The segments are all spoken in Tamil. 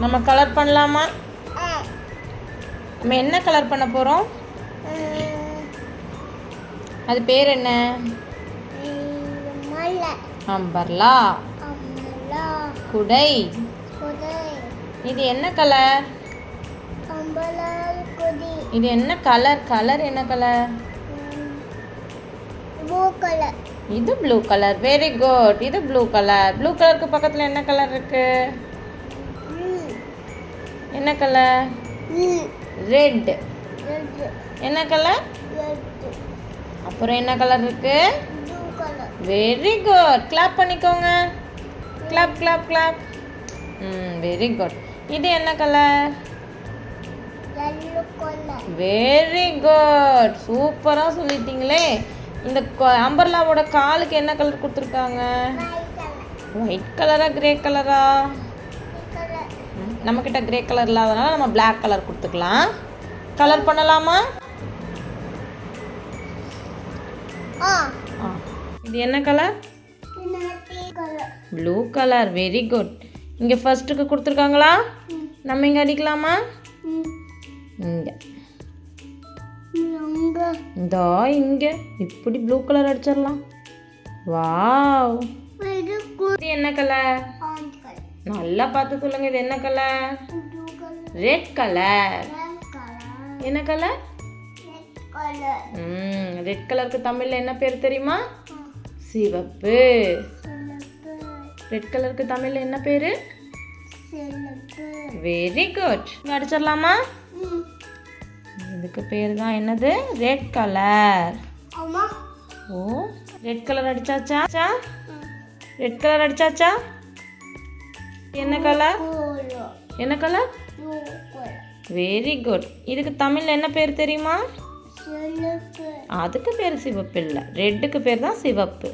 நம்ம கலர் பண்ணலாமா? நம்ம என்ன கலர் பண்ண போகிறோம்? அது பேர் என்ன? அம்பர்லா. குடை. இது என்ன கலர்? இது என்ன கலர்? கலர் என்ன கலர்? இது ப்ளூ கலர். Very good. இது ப்ளூ கலர். ப்ளூ கலருக்கு பக்கத்தில் என்ன கலர் இருக்கு? என்ன கலர்? ரெட். என்ன கலர்? அப்புறம் என்ன கலர் இருக்கு? Very good. கிளாப் பண்ணிக்கோங்க. Clap clap clap. Very good. இது என்ன கலர்? Very good. சூப்பராக சொல்லிட்டீங்களே. இந்த அம்பர்லாவோட காலுக்கு என்ன கலர் கொடுத்துருக்காங்க? ஒயிட் கலரா கிரே கலரா? நம்மக்கிட்ட கிரே கலர் இல்லாதனால நம்ம பிளாக் கலர் கொடுத்துக்கலாம். கலர் பண்ணலாமா? இது என்ன colour? Blue colour. Very good. இங்கே ஃபர்ஸ்ட்டுக்கு கொடுத்துருக்காங்களா? நம்ம இங்கே அடிக்கலாமா? இங்கே இதோ இங்கே இப்படி ப்ளூ கலர் அடிச்சிடலாம். வாவ். இது என்ன கலர்? நல்லா பார்த்து சொல்லுங்க. இது என்ன கலர்? Red colour. என்ன கலர்? ரெட் கலருக்கு தமிழ்ல என்ன பேர் தெரியுமா? சிவப்பு. ரெட் கலருக்கு தமிழ்ல என்ன பேரு? Very good. அடிச்சிடலாமா? இதுக்கு பேர் தான் என்னது? Red colour. ஓ, ரெட் கலர் அடிச்சாச்சா? ரெட் கலர் அடிச்சாச்சா? என்ன கலர்? என்ன கலர்? Very good. இதுக்கு தமிழ்ல என்ன பேர் தெரியுமா? அதுக்கு பேர் சிவப்பு இல்லை. ரெட்டுக்கு பேர் தான் சிவப்பு.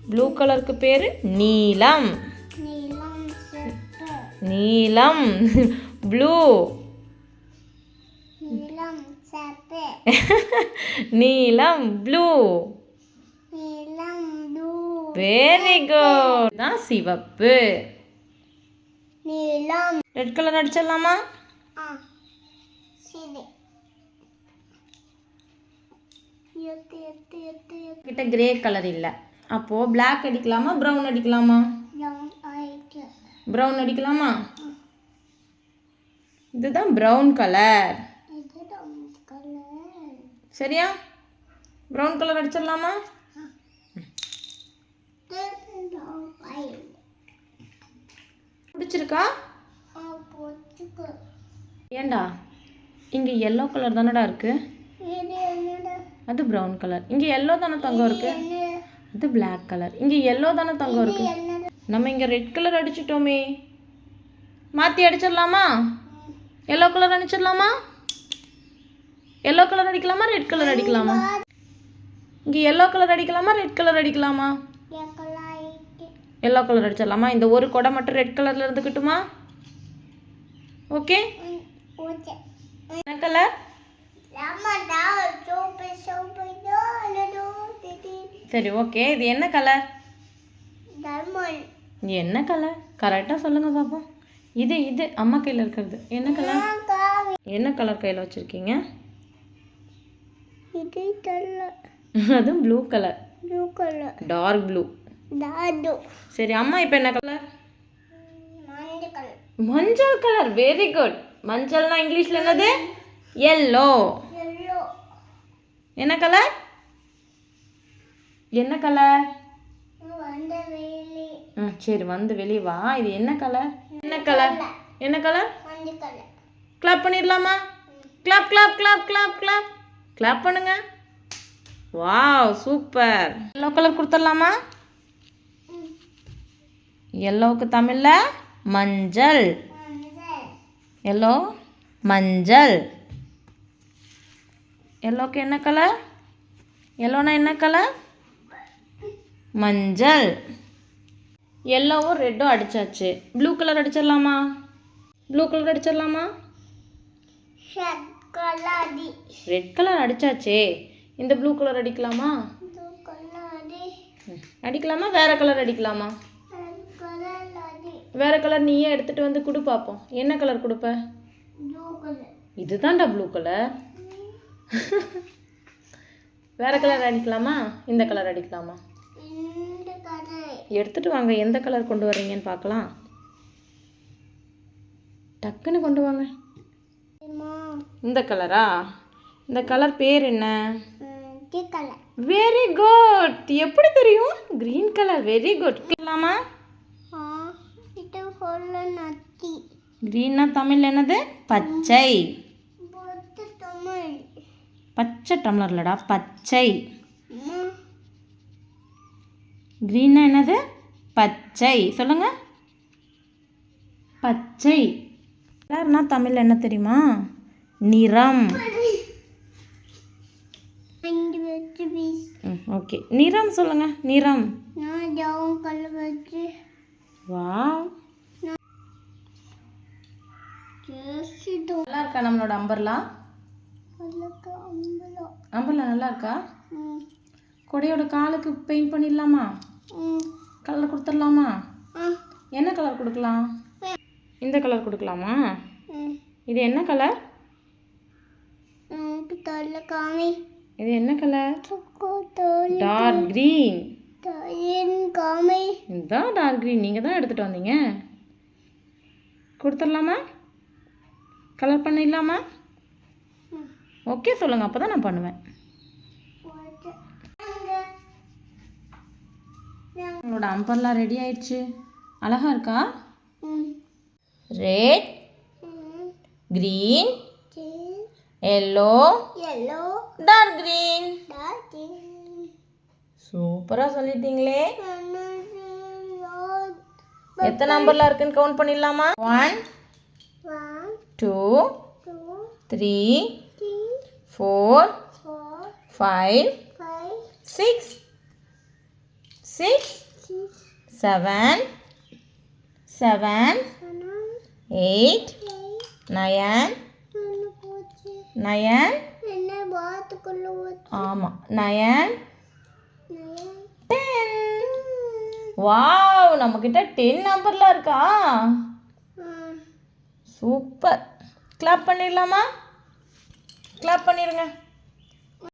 ப்ளூ கலருக்கு பேர் நீலம். நீலம். ப்ளூ. நீலம் ப்ளூ. Very good. தான் சிவப்பு. ரெட் கலர் அடிச்சிடலாமா? கிட்ட கிரே கலர் இல்லை. அப்போ பிளாக் அடிக்கலாமா ப்ரௌன் அடிக்கலாமா? ப்ரௌன் அடிக்கலாமா? இதுதான் ப்ரௌன் கலர். சரியா? ப்ரௌன் கலர் அடிச்சிடலாமா? பிடிச்சிருக்கா? ஏண்டா இங்கே எல்லோ கலர் தானடா இருக்கு. அது ப்ரௌன் கலர். இங்கே எல்லோ தானே தங்கம் இருக்கு. அது பிளாக் கலர். இங்கே எல்லோ தானே தங்கம் இருக்கு. நம்ம இங்கே ரெட் கலர் அடிச்சிட்டோமே. மாற்றி அடிச்சிடலாமா? எல்லோ கலர் அடிச்சிடலாமா? எல்லோ கலர் அடிக்கலாமா ரெட் கலர் அடிக்கலாமா? இங்கே எல்லோ கலர் அடிக்கலாமா ரெட் கலர் அடிக்கலாமா? எல்லோ கலர் அடிச்சிடலாமா? இந்த ஒரு கொடை மட்டும் ரெட் கலரில் இருந்துக்கிட்டுமா? ஓகே. என்ன கலர்? சரி ஓகே. இது என்ன கலர்? என்ன கலர்? கரெக்டாக சொல்லுங்க பாப்போம். இது அம்மா கையில் இருக்கிறது என்ன கலர்? என்ன கலர் கையில் வச்சுருக்கீங்க? அதுவும் ப்ளூ கலர். Dark blue. சரி அம்மா இப்போ என்ன கலர்? மஞ்சள் கலர். Very good. மஞ்சள்னா இங்கிலீஷில் என்னது? எல்லோ. என்ன கலர்? என்ன கலர்? சரி வந்து வெளியே வா. இது என்ன கலர்? என்ன கலர்? என்ன கலர்? கிளாப் பண்ணிடலாமா? Clap clap clap clap clap clap பண்ணுங்க. Wow super. எல்லோ கலர் கொடுத்துடலாமா? எல்லோவுக்கு தமிழில் மஞ்சள். எல்லோ மஞ்சள். எல்லோக்கு என்ன கலர்? எல்லோனா என்ன கலர்? மஞ்சள். எல்லோவும் ரெட்டும் அடிச்சாச்சு. ப்ளூ கலர் அடிச்சிடலாமா? ப்ளூ கலர் அடிச்சிடலாமா? ரெட் கலர் அடிச்சாச்சே. இந்த ப்ளூ கலர் அடிக்கலாமா? அடிக்கலாமா வேற கலர் அடிக்கலாமா? வேறு கலர் நீயே எடுத்துகிட்டு வந்து கொடு பார்ப்போம். என்ன கலர் கொடுப்ப? இதுதான்டா ப்ளூ கலர். வேறு கலர் அடிக்கலாமா? இந்த கலர் அடிக்கலாமா? எடுத்துகிட்டு வாங்க. எந்த கலர் கொண்டு வர்றீங்கன்னு பார்க்கலாம். டக்குன்னு கொண்டு வாங்க. இந்த கலரா? இந்த கலர் பேர் என்ன? Very good. எப்படி தெரியும்? Green colour. Very good. இல்லாமா? கிரீன்னா தமிழ் என்னது? பச்சை. பச்சை டம்ளர்லடா, பச்சை. கிரீன்னா என்னது? பச்சை. சொல்லுங்க. பச்சை. கலர்னா தமிழ் என்ன தெரியுமா? நிறம். ஓகே, நிறம் சொல்லுங்க. நிறம். வாவ், நல்லா இருக்கா நம்மளோட அம்பர்லா? அம்பர்லா நல்லா இருக்கா? கொடையோட காலுக்கு பெயிண்ட் பண்ணிடலாமா? கலர் கொடுத்துடலாமா? என்ன கலர் கொடுக்கலாம்? இந்த கலர் கொடுக்கலாமா? இது என்ன கலர்? இது என்ன கலர்? Dark green. இதுதான் டார்க் கிரீன். நீங்கள் தான் எடுத்துகிட்டு வந்தீங்க. கொடுத்துடலாமா? கலர் பண்ணிடலாமா? ஓகே சொல்லுங்கள், அப்போ தான் நான் பண்ணுவேன். உங்களோட அம்பர்லாம் ரெடி ஆயிடுச்சு. அழகா இருக்கா? Red, green, yellow, dark green. சூப்பராக சொல்லிட்டீங்களே. எத்தனை நம்பர்லாம் இருக்குன்னு கவுண்ட் பண்ணிடலாமா? 1 2 3 4 5 6 7 8 9 ஆமாம் 9 10. வாவ், நம்மக்கிட்ட 10 நம்பர்லாம் இருக்கா? சூப்பர். கிளாப் பண்ணிடலாமா? கிளாப் பண்ணிடுங்க.